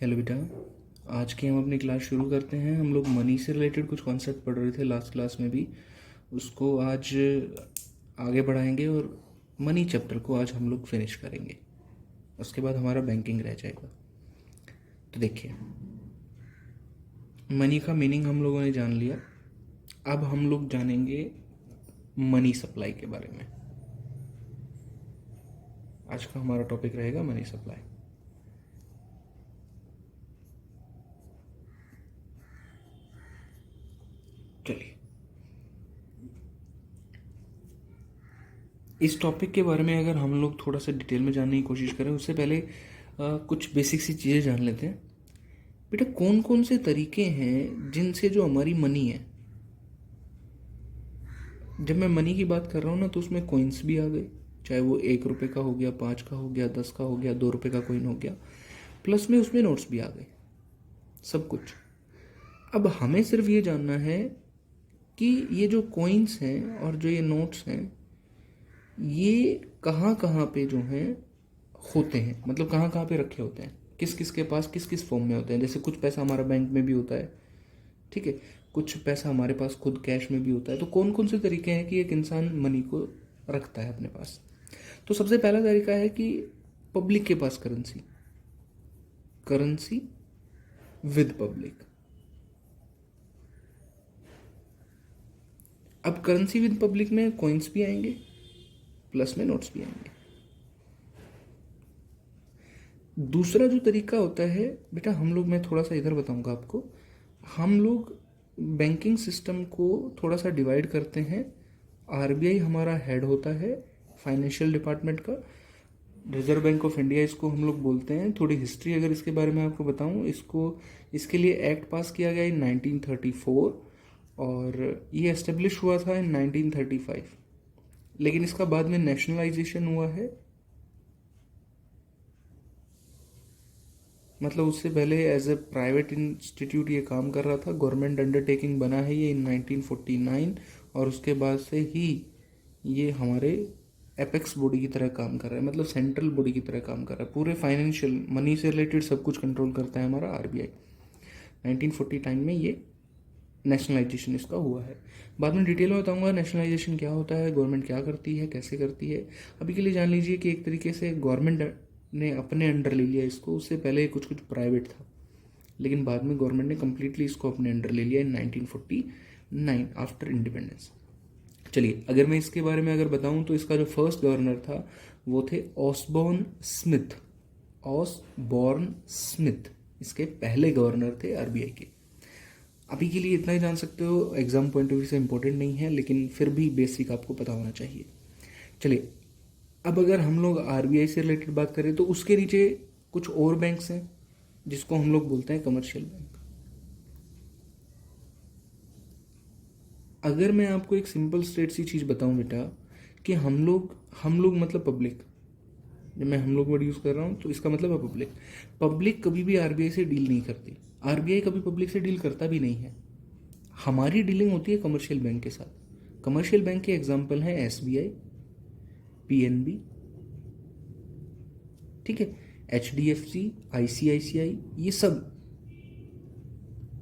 Hello बेटा। आज की हम अपनी क्लास शुरू करते हैं। हम लोग मनी से रिलेटेड कुछ कॉन्सेप्ट पढ़ रहे थे लास्ट क्लास में भी, उसको आज आगे बढ़ाएंगे और मनी चैप्टर को आज हम लोग फिनिश करेंगे। उसके बाद हमारा बैंकिंग रह जाएगा। तो देखिए, मनी का मीनिंग हम लोगों ने जान लिया। अब हम लोग जानेंगे मनी सप्लाई के बारे में। आज का हमारा टॉपिक रहेगा मनी सप्लाई। चलिए, इस टॉपिक के बारे में अगर हम लोग थोड़ा सा डिटेल में जानने की कोशिश करें, उससे पहले कुछ बेसिक सी चीज़ें जान लेते हैं। बेटा, कौन कौन से तरीके हैं जिनसे जो हमारी मनी है, जब मैं मनी की बात कर रहा हूँ ना, तो उसमें कॉइन्स भी आ गए, चाहे वो 1 रुपये का हो गया, 5 का हो गया, 10 का हो गया, 2 रुपये का कॉइन हो गया, प्लस में उसमें नोट्स भी आ गए, सब कुछ। अब हमें सिर्फ ये जानना है कि ये जो कॉइन्स हैं और जो ये नोट्स हैं, ये कहाँ कहाँ पे जो हैं होते हैं, मतलब कहाँ कहाँ पे रखे होते हैं, किस किस के पास किस किस फॉर्म में होते हैं। जैसे कुछ पैसा हमारा बैंक में भी होता है, ठीक है, कुछ पैसा हमारे पास खुद कैश में भी होता है। तो कौन कौन से तरीके हैं कि एक इंसान मनी को रखता है अपने पास। तो सबसे पहला तरीका है कि पब्लिक के पास करेंसी, करेंसी विद पब्लिक। अब करेंसी विद पब्लिक में कॉइन्स भी आएंगे, प्लस में नोट्स भी आएंगे। दूसरा जो तरीका होता है बेटा, हम लोग, मैं थोड़ा सा इधर बताऊंगा आपको, हम लोग बैंकिंग सिस्टम को थोड़ा सा डिवाइड करते हैं। आरबीआई हमारा हेड होता है फाइनेंशियल डिपार्टमेंट का, रिजर्व बैंक ऑफ इंडिया इसको हम लोग बोलते हैं। थोड़ी हिस्ट्री अगर इसके बारे में आपको बताऊं, इसके लिए एक्ट पास किया गया इन 1934 और ये एस्टेब्लिश हुआ था इन 1935, लेकिन इसका बाद में नेशनलाइजेशन हुआ है। मतलब उससे पहले एज ए प्राइवेट इंस्टीट्यूट ये काम कर रहा था, गवर्नमेंट अंडरटेकिंग बना है ये इन 1949, और उसके बाद से ही ये हमारे एपेक्स बॉडी की तरह काम कर रहा है, मतलब सेंट्रल बॉडी की तरह काम कर रहा है। पूरे फाइनेंशियल मनी से रिलेटेड सब कुछ कंट्रोल करता है हमारा आरबीआई। 1949 में ये नेशनलाइजेशन इसका हुआ है। बाद में डिटेल में बताऊंगा नेशनलाइजेशन क्या होता है, गवर्नमेंट क्या करती है, कैसे करती है। अभी के लिए जान लीजिए कि एक तरीके से गवर्नमेंट ने अपने अंडर ले लिया इसको। उससे पहले कुछ कुछ प्राइवेट था, लेकिन बाद में गवर्नमेंट ने कम्प्लीटली इसको अपने अंडर ले लिया इन 1949 आफ्टर इंडिपेंडेंस। चलिए, अगर मैं इसके बारे में अगर बताऊं तो इसका जो फर्स्ट गवर्नर था वो थे ऑसबॉर्न स्मिथ। ऑसबॉर्न स्मिथ इसके पहले गवर्नर थे आरबीआई के। अभी के लिए इतना ही जान सकते हो, एग्जाम पॉइंट ऑफ व्यू से इंपॉर्टेंट नहीं है, लेकिन फिर भी बेसिक आपको पता होना चाहिए। चलिए, अब अगर हम लोग आरबीआई से रिलेटेड बात करें तो उसके नीचे कुछ और बैंक्स हैं जिसको हम लोग बोलते हैं कमर्शियल बैंक। अगर मैं आपको एक सिंपल स्ट्रेट सी चीज़ बताऊं बेटा, कि हम लोग मतलब पब्लिक, जब मैं हम लोग वर्ड यूज़ कर रहा हूं तो इसका मतलब है पब्लिक। पब्लिक कभी भी आरबीआई से डील नहीं करती, आरबीआई कभी पब्लिक से डील करता भी नहीं है। हमारी डीलिंग होती है कमर्शियल बैंक के साथ। कमर्शियल बैंक के एग्जाम्पल हैं एसबीआई, पीएनबी, ठीक है, एचडीएफसी, आईसीआईसीआई,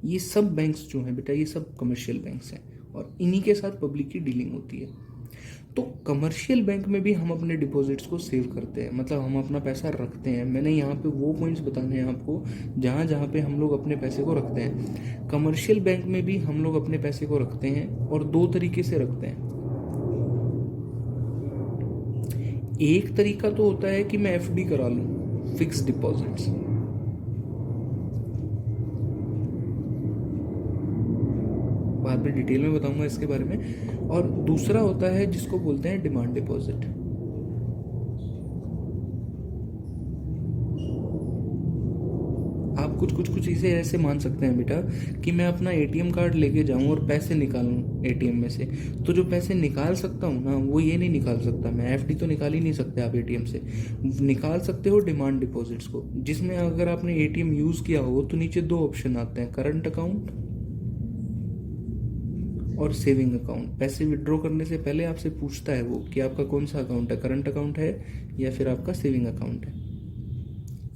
ये सब बैंक्स जो हैं बेटा, ये सब कमर्शियल बैंक्स हैं और इन्हीं के साथ पब्लिक की डीलिंग होती है। तो कमर्शियल बैंक में भी हम अपने डिपॉजिट्स को सेव करते हैं, मतलब हम अपना पैसा रखते हैं। मैंने यहाँ पे वो पॉइंट्स बताने हैं आपको जहाँ जहाँ पे हम लोग अपने पैसे को रखते हैं। कमर्शियल बैंक में भी हम लोग अपने पैसे को रखते हैं और दो तरीके से रखते हैं। एक तरीका तो होता है कि मैं एफडी करा लूँ, फिक्स डिपॉजिट्स, बाद में डिटेल में बताऊंगा इसके बारे में। और दूसरा होता है जिसको बोलते हैं डिमांड डिपॉजिट। आप कुछ चीज़ें ऐसे मान सकते हैं बेटा कि मैं अपना एटीएम कार्ड लेके जाऊं और पैसे निकालूं एटीएम में से, तो जो पैसे निकाल सकता हूं ना, वो ये नहीं निकाल सकता मैं, एफडी तो निकाल ही नहीं सकते आप एटीएम से। निकाल सकते हो डिमांड डिपॉजिट्स को, जिसमें अगर आपने एटीएम यूज़ किया हो तो नीचे दो ऑप्शन आते हैं, करंट अकाउंट और सेविंग अकाउंट। पैसे विड्रॉ करने से पहले आपसे पूछता है वो कि आपका कौन सा अकाउंट है, करंट अकाउंट है या फिर आपका सेविंग अकाउंट है।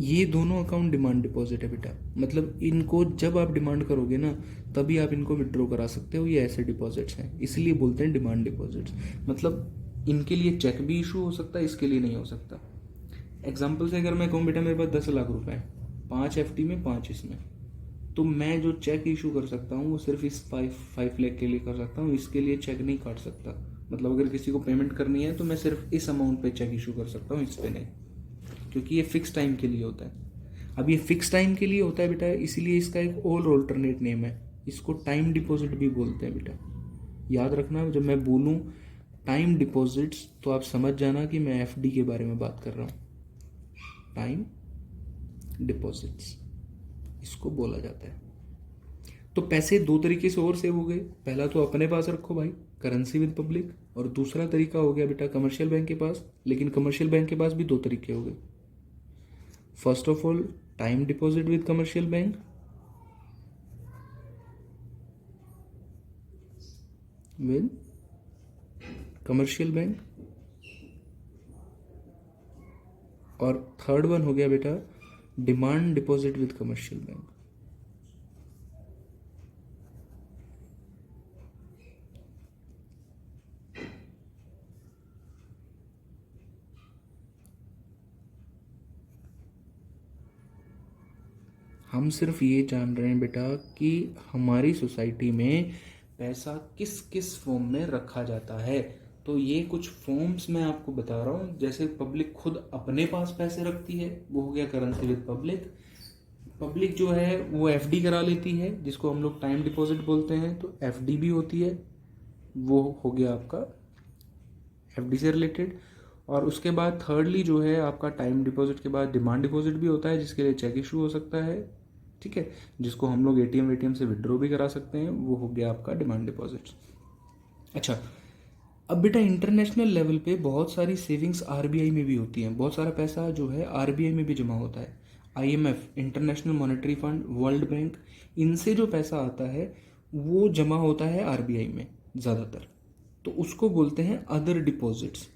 ये दोनों अकाउंट डिमांड डिपॉजिट है बेटा, मतलब इनको जब आप डिमांड करोगे ना तभी आप इनको विड्रॉ करा सकते हो, ये ऐसे डिपॉजिट्स हैं, इसलिए बोलते हैं डिमांड डिपॉजिट्स। मतलब इनके लिए चेक भी इशू हो सकता है, इसके लिए नहीं हो सकता। एग्जाम्पल से अगर मैं कहूँ बेटा मेरे पास 10 लाख रुपए हैं, 5 FD में 5 इसमें, तो मैं जो चेक इशू कर सकता हूँ वो सिर्फ इस 5 लाख के लिए कर सकता हूँ, इसके लिए चेक नहीं काट सकता। मतलब अगर किसी को पेमेंट करनी है तो मैं सिर्फ इस अमाउंट पे चेक इशू कर सकता हूँ, इस पे नहीं, क्योंकि ये फिक्स टाइम के लिए होता है। अब ये फिक्स टाइम के लिए होता है बेटा, इसीलिए इसका एक और ऑल्टरनेट नेम है, इसको टाइम डिपॉजिट भी बोलते हैं बेटा। याद रखना जब मैं बोलूँ टाइम डिपॉजिट्स तो आप समझ जाना कि मैं FD के बारे में बात कर रहा हूँ। टाइम डिपॉजिट्स इसको बोला जाता है। तो पैसे दो तरीके से और सेव हो गए, पहला तो अपने पास रखो भाई, करेंसी विद पब्लिक, और दूसरा तरीका हो गया बेटा कमर्शियल बैंक के पास। लेकिन कमर्शियल बैंक के पास भी दो तरीके हो गए। First of all time deposit with commercial bank, with commercial bank, और थर्ड वन हो गया बेटा demand deposit with commercial bank. हम सिर्फ ये जान रहे हैं बेटा कि हमारी सोसाइटी में पैसा किस किस फॉर्म में रखा जाता है। तो ये कुछ फॉर्म्स मैं आपको बता रहा हूँ, जैसे पब्लिक खुद अपने पास पैसे रखती है वो हो गया करेंसी विद पब्लिक। पब्लिक जो है वो FD करा लेती है जिसको हम लोग टाइम डिपॉजिट बोलते हैं, तो FD भी होती है, वो हो गया आपका FD से रिलेटेड। और उसके बाद थर्डली जो है आपका टाइम डिपॉजिट के बाद डिमांड डिपॉजिट भी होता है, जिसके लिए चेक इशू हो सकता है, ठीक है, जिसको हम लोग ATM से विड्रॉ भी करा सकते हैं, वो हो गया आपका डिमांड डिपॉजिट। अच्छा, अब बेटा इंटरनेशनल लेवल पे बहुत सारी सेविंग्स RBI में भी होती हैं, बहुत सारा पैसा जो है RBI में भी जमा होता है। IMF international monetary fund, world bank, इनसे जो पैसा आता है वो जमा होता है RBI में ज़्यादातर, तो उसको बोलते हैं अदर डिपॉजिट्स।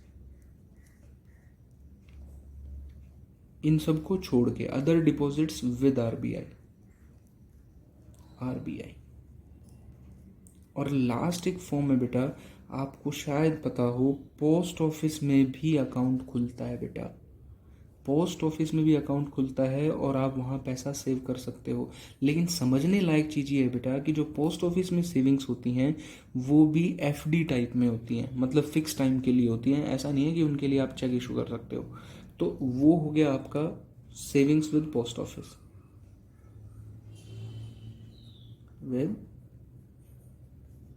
इन सबको छोड़ के अदर डिपॉजिट्स विद RBI। और लास्ट एक फॉर्म है बेटा, आपको शायद पता हो, पोस्ट ऑफिस में भी अकाउंट खुलता है बेटा, पोस्ट ऑफिस में भी अकाउंट खुलता है और आप वहाँ पैसा सेव कर सकते हो। लेकिन समझने लायक चीज़ ये है बेटा कि जो पोस्ट ऑफिस में सेविंग्स होती हैं वो भी FD टाइप में होती हैं, मतलब फिक्स टाइम के लिए होती हैं, ऐसा नहीं है कि उनके लिए आप चेक इशू कर सकते हो। तो वो हो गया आपका savings with post office, with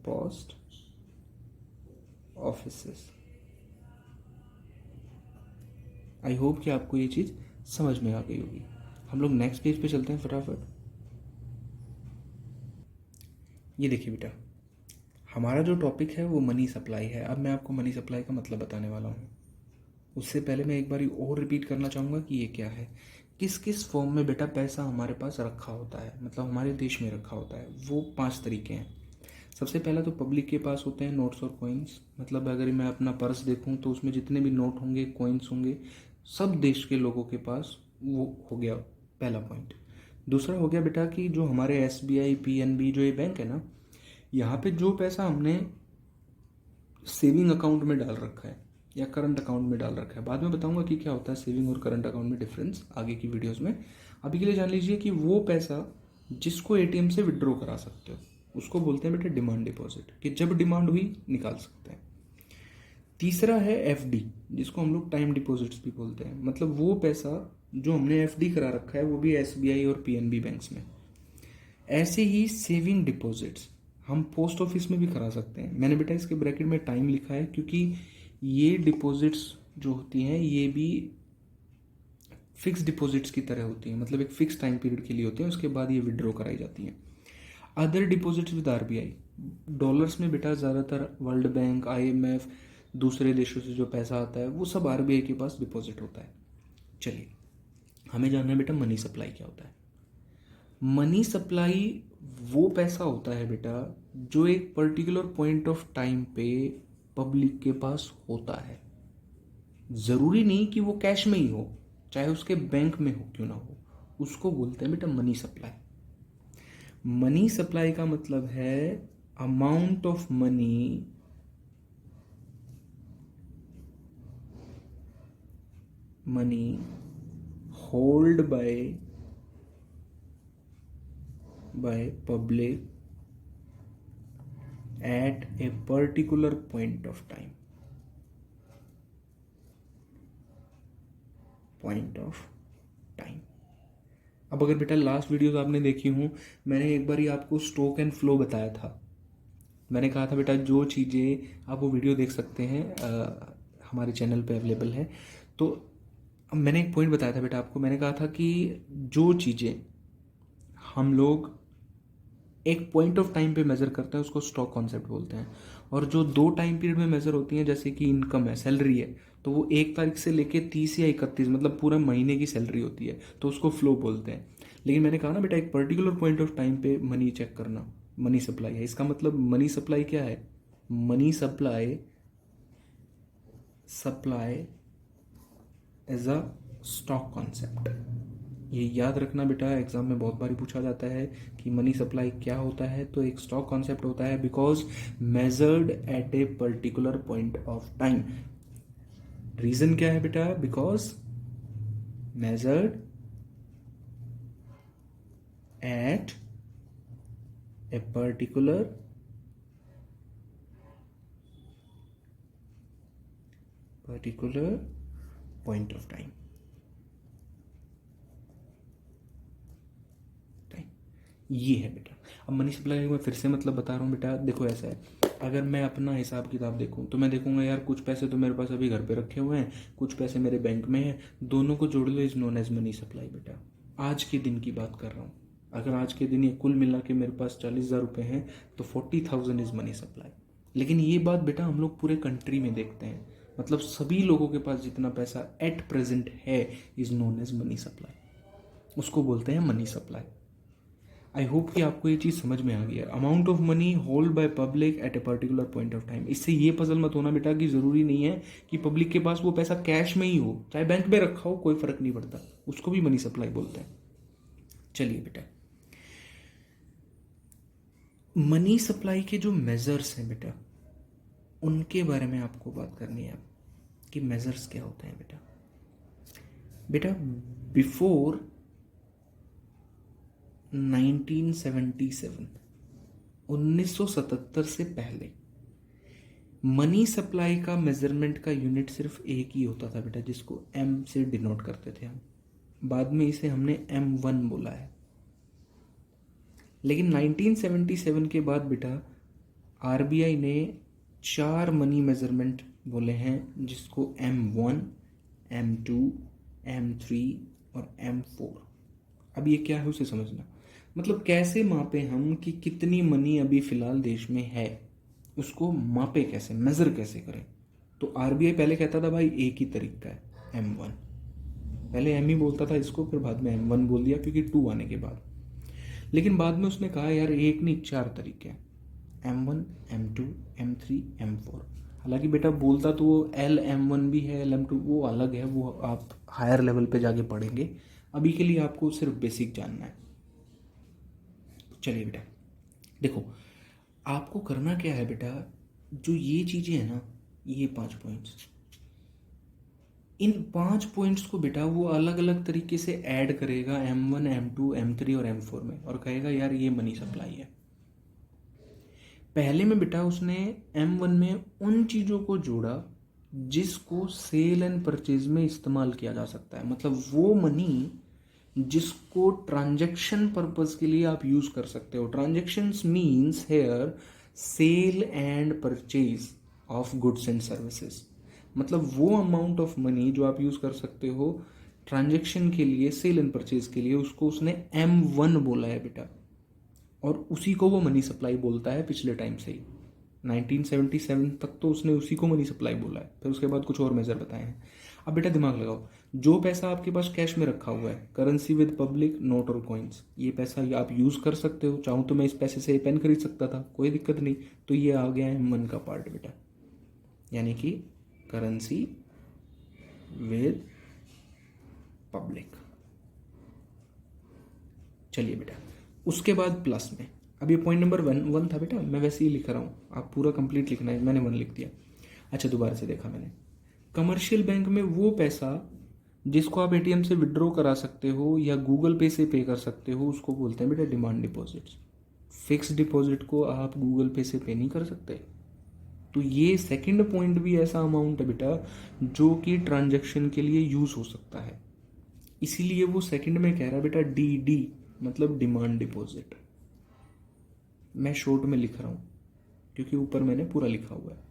post offices. I hope कि आपको ये चीज़ समझ में आ गई होगी। हम लोग नेक्स्ट पेज पे चलते हैं फटाफट। ये देखिए बेटा, हमारा जो टॉपिक है वो मनी सप्लाई है। अब मैं आपको मनी सप्लाई का मतलब बताने वाला हूँ। उससे पहले मैं एक बार और रिपीट करना चाहूँगा कि ये क्या है, किस किस फॉर्म में बेटा पैसा हमारे पास रखा होता है, मतलब हमारे देश में रखा होता है। वो 5 तरीके हैं। सबसे पहला तो पब्लिक के पास होते हैं नोट्स और कॉइन्स, मतलब अगर मैं अपना पर्स देखूं तो उसमें जितने भी नोट होंगे, कॉइन्स होंगे, सब देश के लोगों के पास, वो हो गया पहला पॉइंट। दूसरा हो गया बेटा कि जो हमारे SBI PNB जो ये बैंक है ना, यहाँ पे जो पैसा हमने सेविंग अकाउंट में डाल रखा है या करंट अकाउंट में डाल रखा है, बाद में बताऊंगा कि क्या होता है सेविंग और करंट अकाउंट में डिफरेंस आगे की वीडियोस में। अभी के लिए जान लीजिए कि वो पैसा जिसको ATM से विड्रॉ करा सकते हो उसको बोलते हैं बेटा डिमांड डिपॉजिट, कि जब डिमांड हुई निकाल सकते हैं। तीसरा है FD, जिसको हम लोग टाइम डिपॉजिट्स भी बोलते हैं, मतलब वो पैसा जो हमने FD करा रखा है वो भी SBI और PNB बैंक्स में। ऐसे ही सेविंग डिपॉजिट्स हम पोस्ट ऑफिस में भी करा सकते हैं। मैंने बेटा इसके ब्रैकेट में टाइम लिखा है क्योंकि ये डिपॉजिट्स जो होती हैं ये भी फिक्स डिपॉजिट्स की तरह होती हैं, मतलब एक फिक्स टाइम पीरियड के लिए होती हैं, उसके बाद ये विड्रॉ कराई जाती हैं। Other deposits with RBI, dollars में बेटा ज़्यादातर वर्ल्ड बैंक, IMF, दूसरे देशों से जो पैसा आता है वो सब RBI के पास डिपॉजिट होता है। चलिए, हमें जानना है बेटा मनी सप्लाई क्या होता है। मनी सप्लाई वो पैसा होता है बेटा जो एक पर्टिकुलर पॉइंट ऑफ टाइम पे पब्लिक के पास होता है। ज़रूरी नहीं कि वो कैश में ही हो, चाहे उसके बैंक में हो क्यों ना हो, उसको बोलते हैं बेटा मनी सप्लाई। मनी सप्लाई का मतलब है amount of money hold by public at a particular point of time। अब अगर बेटा लास्ट वीडियोस आपने देखी हूँ, मैंने एक बार ही आपको स्टॉक एंड फ्लो बताया था। मैंने कहा था बेटा जो चीज़ें, आप वो वीडियो देख सकते हैं, हमारे चैनल पे अवेलेबल है। तो मैंने एक पॉइंट बताया था बेटा आपको, मैंने कहा था कि जो चीज़ें हम लोग एक पॉइंट ऑफ टाइम पे मेज़र करते हैं उसको स्टॉक कॉन्सेप्ट बोलते हैं, और जो 2 टाइम पीरियड में मेज़र होती हैं, जैसे कि इनकम है, सैलरी है, तो वो 1 तारीख से लेके 30 या 31, मतलब पूरा महीने की सैलरी होती है, तो उसको फ्लो बोलते हैं। लेकिन मैंने कहा ना बेटा एक पर्टिकुलर पॉइंट ऑफ टाइम पे मनी चेक करना मनी सप्लाई है। इसका मतलब मनी सप्लाई क्या है? Money supply as a stock concept. ये याद रखना बेटा, एग्जाम में बहुत बार पूछा जाता है कि मनी सप्लाई क्या होता है। तो एक स्टॉक कॉन्सेप्ट होता है because measured at a particular point of time. Reason क्या है बेटा? Because measured at a particular point of time. ये है बेटा। अब मनी सप्लाई मैं फिर से मतलब बता रहा हूँ बेटा, देखो ऐसा है, अगर मैं अपना हिसाब किताब देखूँ तो मैं देखूंगा यार कुछ पैसे तो मेरे पास अभी घर पे रखे हुए हैं, कुछ पैसे मेरे बैंक में हैं, दोनों को जोड़ लो is known as money supply बेटा। आज के दिन की बात कर रहा हूँ, अगर आज के दिन ये कुल मिला के मेरे पास 40,000 रुपये हैं तो 40,000 इज मनी सप्लाई। लेकिन ये बात बेटा हम लोग पूरे कंट्री में देखते हैं, मतलब सभी लोगों के पास जितना पैसा एट प्रेजेंट है is known as money supply, उसको बोलते हैं मनी सप्लाई। आई होप कि आपको ये चीज़ समझ में आ गई है। Amount of money hold by public at a particular point of time. इससे ये पजल मत होना बेटा कि ज़रूरी नहीं है कि पब्लिक के पास वो पैसा कैश में ही हो, चाहे बैंक में रखा हो कोई फर्क नहीं पड़ता, उसको भी मनी सप्लाई बोलते हैं। चलिए बेटा, मनी सप्लाई के जो मेजर्स हैं बेटा उनके बारे में आपको बात करनी है कि मेजर्स क्या होते हैं बेटा। बेटा बिफोर 1977 से पहले मनी सप्लाई का मेजरमेंट का यूनिट सिर्फ एक ही होता था बेटा, जिसको एम से डिनोट करते थे हम। बाद में इसे हमने M1 बोला है। लेकिन 1977 के बाद बेटा RBI ने 4 मनी मेजरमेंट बोले हैं, जिसको M1, M2, M3 और M4। अब ये क्या है उसे समझना, मतलब कैसे मापे हम कि कितनी मनी अभी फिलहाल देश में है, उसको मापे कैसे, मेजर कैसे करें। तो RBI पहले कहता था भाई एक ही तरीका है, M1। पहले M ही बोलता था इसको, फिर बाद में M1 बोल दिया क्योंकि 2 आने के बाद। लेकिन बाद में उसने कहा यार एक नहीं 4 तरीके हैं, M1, M2, M3, M4। हालांकि बेटा बोलता तो वो LM1 भी है, LM2 वो अलग है, वो आप हायर लेवल पे जाके पढ़ेंगे। अभी के लिए आपको सिर्फ बेसिक जानना है। चलिए बेटा देखो, आपको करना क्या है बेटा, जो ये चीज़ें हैं ना, ये 5 पॉइंट्स, इन 5 पॉइंट्स को बेटा वो अलग अलग तरीके से ऐड करेगा M1, M2, M3 और M4 में, और कहेगा यार ये मनी सप्लाई है। पहले में बेटा उसने M1 में उन चीज़ों को जोड़ा जिसको सेल एंड परचेज में इस्तेमाल किया जा सकता है, मतलब वो मनी जिसको ट्रांजैक्शन पर्पस के लिए आप यूज कर सकते हो। Transactions means here sale and purchase of goods and services, मतलब वो अमाउंट ऑफ मनी जो आप यूज कर सकते हो ट्रांजैक्शन के लिए, सेल एंड परचेज के लिए, उसको उसने M1 बोला है बेटा, और उसी को वो मनी सप्लाई बोलता है पिछले टाइम से ही। 1977 तक तो उसने उसी को मनी सप्लाई बोला है, फिर उसके बाद कुछ और मेजर बताए हैं। अब बेटा दिमाग लगाओ, जो पैसा आपके पास कैश में रखा हुआ है, करेंसी विद पब्लिक नोट और कॉइन्स, ये पैसा आप यूज कर सकते हो। चाहूँ तो मैं इस पैसे से पेन खरीद सकता था, कोई दिक्कत नहीं। तो ये आ गया है मन का पार्ट बेटा, यानी कि करेंसी विद पब्लिक। चलिए बेटा, उसके बाद प्लस में, अब ये पॉइंट नंबर वन था बेटा, मैं वैसे ही लिख रहा हूँ, आप पूरा कंप्लीट लिखना है, मैंने 1 लिख दिया। अच्छा, दोबारा से देखा मैंने, कमर्शियल बैंक में वो पैसा जिसको आप एटीएम से विड्रॉ करा सकते हो या गूगल पे से पे कर सकते हो, उसको बोलते हैं बेटा डिमांड डिपॉजिट्स। फिक्स डिपॉजिट को आप गूगल पे से पे नहीं कर सकते। तो ये सेकंड पॉइंट भी ऐसा अमाउंट है बेटा जो कि ट्रांजैक्शन के लिए यूज हो सकता है, इसीलिए वो सेकंड में कह रहा है बेटा डी, मतलब डिमांड डिपॉजिट। मैं शॉर्ट में लिख रहा हूँ क्योंकि ऊपर मैंने पूरा लिखा हुआ है।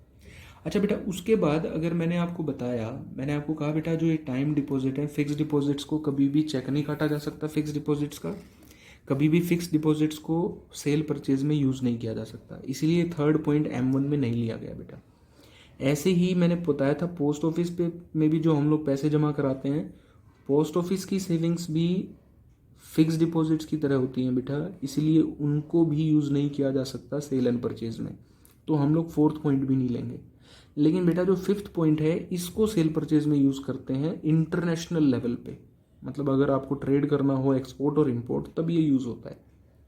अच्छा बेटा, उसके बाद अगर मैंने आपको बताया, मैंने आपको कहा बेटा जो ये टाइम डिपॉजिट है, फिक्स डिपॉजिट्स को कभी भी चेक नहीं काटा जा सकता, फिक्स डिपॉजिट्स का कभी भी फिक्स डिपॉजिट्स को सेल परचेज में यूज़ नहीं किया जा सकता, इसीलिए थर्ड पॉइंट M1 में नहीं लिया गया बेटा। ऐसे ही मैंने बताया था पोस्ट ऑफिस पे में भी जो हम लोग पैसे जमा कराते हैं, पोस्ट ऑफिस की सेविंग्स भी फिक्स डिपॉजिट्स की तरह होती हैं बेटा, इसीलिए उनको भी यूज़ नहीं किया जा सकता सेल एंड परचेज में, तो हम लोग फोर्थ पॉइंट भी नहीं लेंगे। लेकिन बेटा जो फिफ्थ पॉइंट है, इसको सेल परचेज में यूज़ करते हैं इंटरनेशनल लेवल पे, मतलब अगर आपको ट्रेड करना हो एक्सपोर्ट और इंपोर्ट तब ये यूज़ होता है,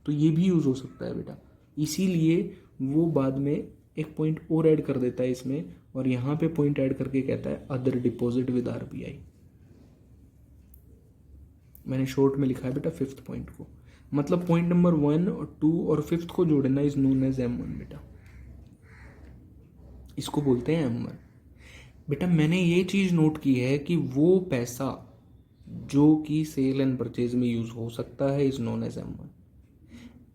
तो ये भी यूज़ हो सकता है बेटा, इसीलिए वो बाद में एक पॉइंट और ऐड कर देता है इसमें, और यहाँ पे पॉइंट ऐड करके कहता है अदर डिपॉजिट विद RBI। मैंने शॉर्ट में लिखा है बेटा फिफ्थ पॉइंट को, मतलब पॉइंट नंबर 1 और 2 और फिफ्थ को जोड़ना इज नोन एज M1 बेटा, इसको बोलते हैं M1। बेटा मैंने ये चीज़ नोट की है कि वो पैसा जो कि सेल एंड परचेज में यूज़ हो सकता है इज नोन एज M1।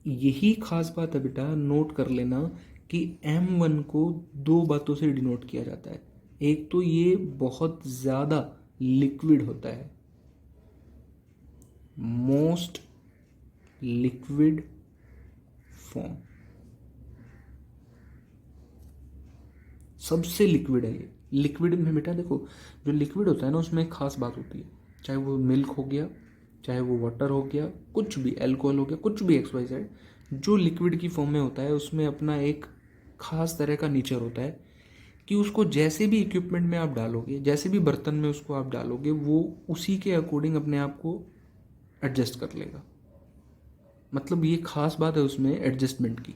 यही खास बात है बेटा, नोट कर लेना कि M1 को 2 बातों से डिनोट किया जाता है। एक तो ये बहुत ज़्यादा लिक्विड होता है, मोस्ट लिक्विड फॉर्म, सबसे लिक्विड है ये। लिक्विड में बेटा देखो, जो लिक्विड होता है ना उसमें एक खास बात होती है, चाहे वो मिल्क हो गया, चाहे वो वाटर हो गया, कुछ भी, अल्कोहल हो गया, कुछ भी XYZ, जो लिक्विड की फॉर्म में होता है उसमें अपना एक खास तरह का नेचर होता है कि उसको जैसे भी इक्विपमेंट में आप डालोगे, जैसे भी बर्तन में उसको आप डालोगे, वो उसी के अकॉर्डिंग अपने आप को एडजस्ट कर लेगा। मतलब ये खास बात है उसमें एडजस्टमेंट की।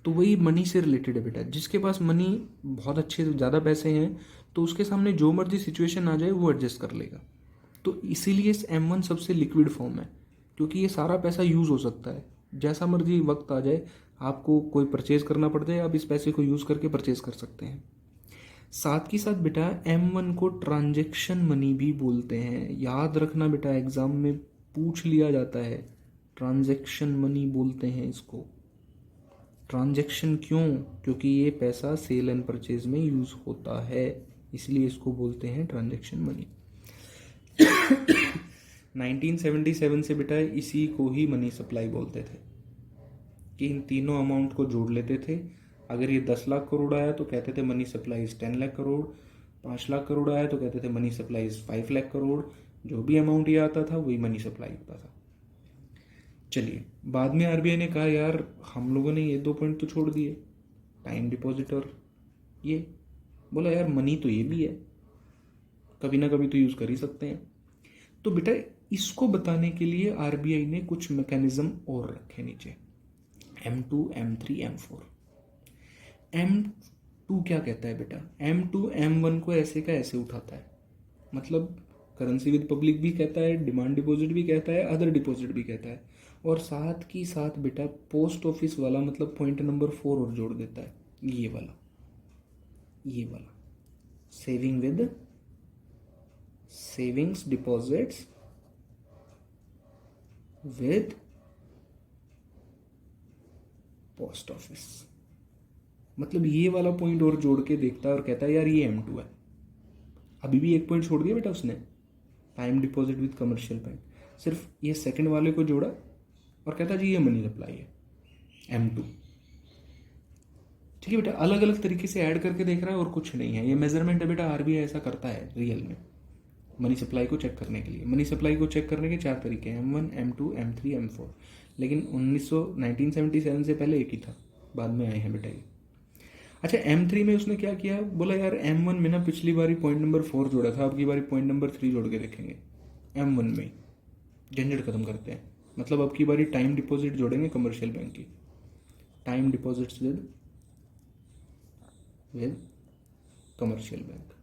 तो वही मनी से रिलेटेड है बेटा, जिसके पास मनी बहुत अच्छे ज़्यादा पैसे हैं तो उसके सामने जो मर्जी सिचुएशन आ जाए वो एडजस्ट कर लेगा। तो इसीलिए इस M1 सबसे लिक्विड फॉर्म है, क्योंकि ये सारा पैसा यूज़ हो सकता है, जैसा मर्जी वक्त आ जाए आपको कोई परचेज करना पड़ जाए, आप इस पैसे को यूज़ करके परचेज कर सकते हैं। साथ ही साथ बेटा M1 को ट्रांजैक्शन मनी भी बोलते हैं, याद रखना बेटा, एग्जाम में पूछ लिया जाता है, ट्रांजैक्शन मनी बोलते हैं इसको। ट्रांजैक्शन क्यों? क्योंकि ये पैसा सेल एंड परचेज में यूज़ होता है, इसलिए इसको बोलते हैं ट्रांजैक्शन मनी। 1977 से बेटा इसी को ही मनी सप्लाई बोलते थे, कि इन तीनों अमाउंट को जोड़ लेते थे। अगर ये 10 लाख करोड़ आया तो कहते थे money supply is 10 lakh crore, 5 lakh crore आया तो कहते थे money supply is 5 lakh crore, जो भी अमाउंट ये आता था वही मनी सप्लाई होता था। चलिए, बाद में RBI ने कहा यार हम लोगों ने ये 2 पॉइंट तो छोड़ दिए, टाइम डिपॉजिट और ये, बोला यार मनी तो ये भी है, कभी ना कभी तो यूज़ कर ही सकते हैं। तो बेटा इसको बताने के लिए RBI ने कुछ मैकेनिज्म और रखे नीचे, M2, M3, M4। M2 क्या कहता है बेटा? M2 M1 को ऐसे का ऐसे उठाता है, मतलब करेंसी विद पब्लिक भी कहता है, डिमांड डिपॉजिट भी कहता है, अदर डिपॉजिट भी कहता है, और साथ की साथ बेटा पोस्ट ऑफिस वाला, मतलब पॉइंट नंबर 4 और जोड़ देता है, ये वाला saving with savings deposits with post office, मतलब ये वाला पॉइंट और जोड़ के देखता है और कहता है यार ये M2 है। अभी भी एक पॉइंट छोड़ दिया बेटा उसने, time deposit with commercial bank, सिर्फ ये सेकंड वाले को जोड़ा और कहता जी ये मनी सप्लाई है M2। ठीक है बेटा, अलग अलग तरीके से ऐड करके देख रहा है और कुछ नहीं है, ये मेजरमेंट है बेटा, RBI ऐसा करता है रियल में मनी सप्लाई को चेक करने के लिए। मनी सप्लाई को चेक करने के 4 तरीके हैं, M1, M2, M3, M4, लेकिन 1977 से पहले एक ही था, बाद में आए हैं बेटा ये। अच्छा, M3 में उसने क्या किया, बोला यार M1 में ना पिछली बारी पॉइंट नंबर 4 जोड़ा था, अब की बारी पॉइंट नंबर 3 जोड़ के देखेंगे। M1 में ही झंझट खत्म करते हैं। मतलब अब की बारी टाइम डिपॉजिट जोड़ेंगे कमर्शियल बैंक की, time deposits with commercial bank.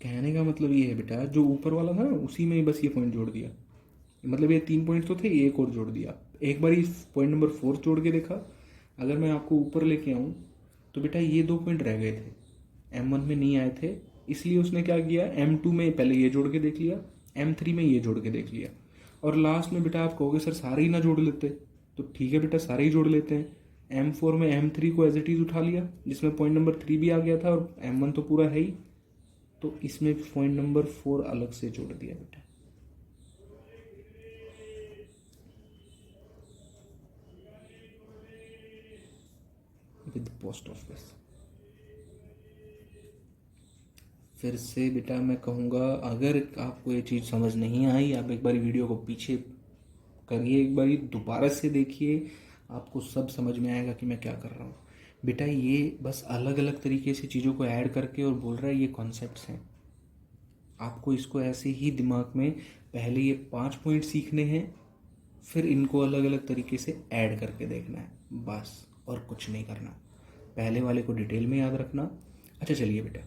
कहने का मतलब ये है बेटा, जो ऊपर वाला था ना उसी में ही बस ये पॉइंट जोड़ दिया। मतलब ये 3 पॉइंट तो थे, ये एक और जोड़ दिया। एक बार पॉइंट नंबर 4 जोड़ के देखा। अगर मैं आपको ऊपर लेके आऊँ तो बेटा ये 2 पॉइंट रह गए थे, M1 में नहीं आए थे, इसलिए उसने क्या किया, M2 में पहले ये जोड़ के देख लिया, M3 में ये जोड़ के देख लिया, और लास्ट में बेटा आप कहोगे सर सारे ही ना जोड़ लेते, तो ठीक है बेटा सारे ही जोड़ लेते हैं। M4 में M3 को एज इट इज उठा लिया, जिसमें पॉइंट नंबर 3 भी आ गया था, और M1 तो पूरा है ही, तो इसमें पॉइंट नंबर 4 अलग से जोड़ दिया बेटा। With post office. फिर से बेटा मैं कहूँगा, अगर आपको ये चीज़ समझ नहीं आई, आप एक बार वीडियो को पीछे करिए, एक बार दोबारा से देखिए, आपको सब समझ में आएगा कि मैं क्या कर रहा हूँ। बेटा ये बस अलग अलग तरीके से चीज़ों को ऐड करके और बोल रहा है ये कॉन्सेप्ट्स हैं। आपको इसको ऐसे ही दिमाग में पहले ये 5 पॉइंट सीखने हैं, फिर इनको अलग अलग तरीके से ऐड करके देखना है बस, और कुछ नहीं करना। पहले वाले को डिटेल में याद रखना। अच्छा चलिए बेटा,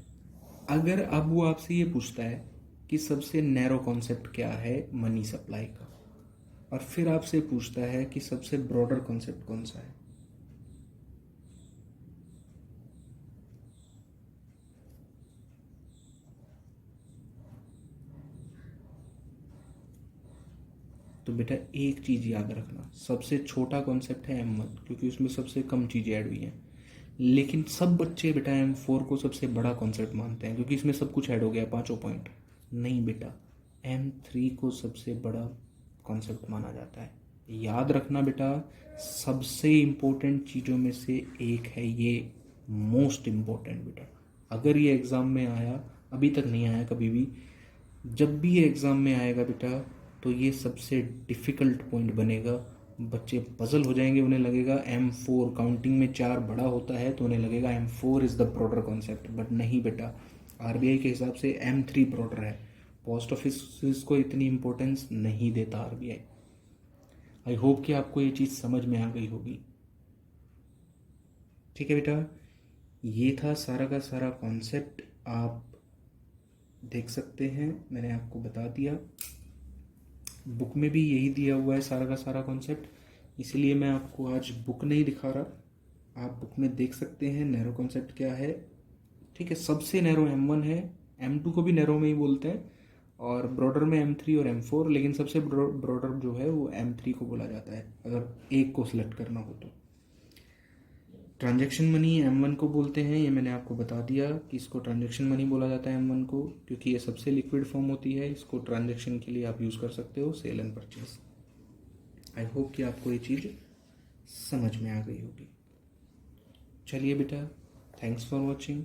अगर अब वो आपसे ये पूछता है कि सबसे नैरो कॉन्सेप्ट क्या है मनी सप्लाई का, और फिर आपसे पूछता है कि सबसे ब्रॉडर कॉन्सेप्ट कौन सा है, तो बेटा एक चीज़ याद रखना, सबसे छोटा कॉन्सेप्ट है M1, क्योंकि उसमें सबसे कम चीज़ें ऐड हुई हैं। लेकिन सब बच्चे बेटा M4 को सबसे बड़ा कॉन्सेप्ट मानते हैं, क्योंकि इसमें सब कुछ ऐड हो गया, 5 पॉइंट। नहीं बेटा, M3 को सबसे बड़ा कॉन्सेप्ट माना जाता है। याद रखना बेटा, सबसे इम्पोर्टेंट चीज़ों में से एक है ये, मोस्ट इम्पोर्टेंट बेटा। अगर ये एग्ज़ाम में आया, अभी तक नहीं आया कभी भी, जब भी ये एग्ज़ाम में आएगा बेटा, तो ये सबसे डिफ़िकल्ट पॉइंट बनेगा। बच्चे पजल हो जाएंगे, उन्हें लगेगा M4 काउंटिंग में 4 बड़ा होता है, तो उन्हें लगेगा M4 is the broader concept, but नहीं बेटा, RBI के हिसाब से M3 ब्रॉडर है। पोस्ट ऑफिस को इतनी इम्पोर्टेंस नहीं देता RBI। आई होप कि आपको ये चीज़ समझ में आ गई होगी। ठीक है बेटा, ये था सारा का सारा कॉन्सेप्ट, आप देख सकते हैं, मैंने आपको बता दिया। बुक में भी यही दिया हुआ है सारा का सारा कॉन्सेप्ट, इसलिए मैं आपको आज बुक नहीं दिखा रहा, आप बुक में देख सकते हैं नैरो कॉन्सेप्ट क्या है। ठीक है, सबसे नैरो M1 है, M2 को भी नैरो में ही बोलते हैं, और ब्रॉडर में M3 और M4, लेकिन सबसे ब्रॉडर जो है वो M3 को बोला जाता है, अगर एक को सिलेक्ट करना हो तो। ट्रांजैक्शन मनी M1 को बोलते हैं, ये मैंने आपको बता दिया कि इसको ट्रांजैक्शन मनी बोला जाता है M1 को, क्योंकि ये सबसे लिक्विड फॉर्म होती है, इसको ट्रांजैक्शन के लिए आप यूज़ कर सकते हो, sale and purchase. I hope कि आपको ये चीज़ समझ में आ गई होगी। चलिए बेटा, थैंक्स फॉर वॉचिंग।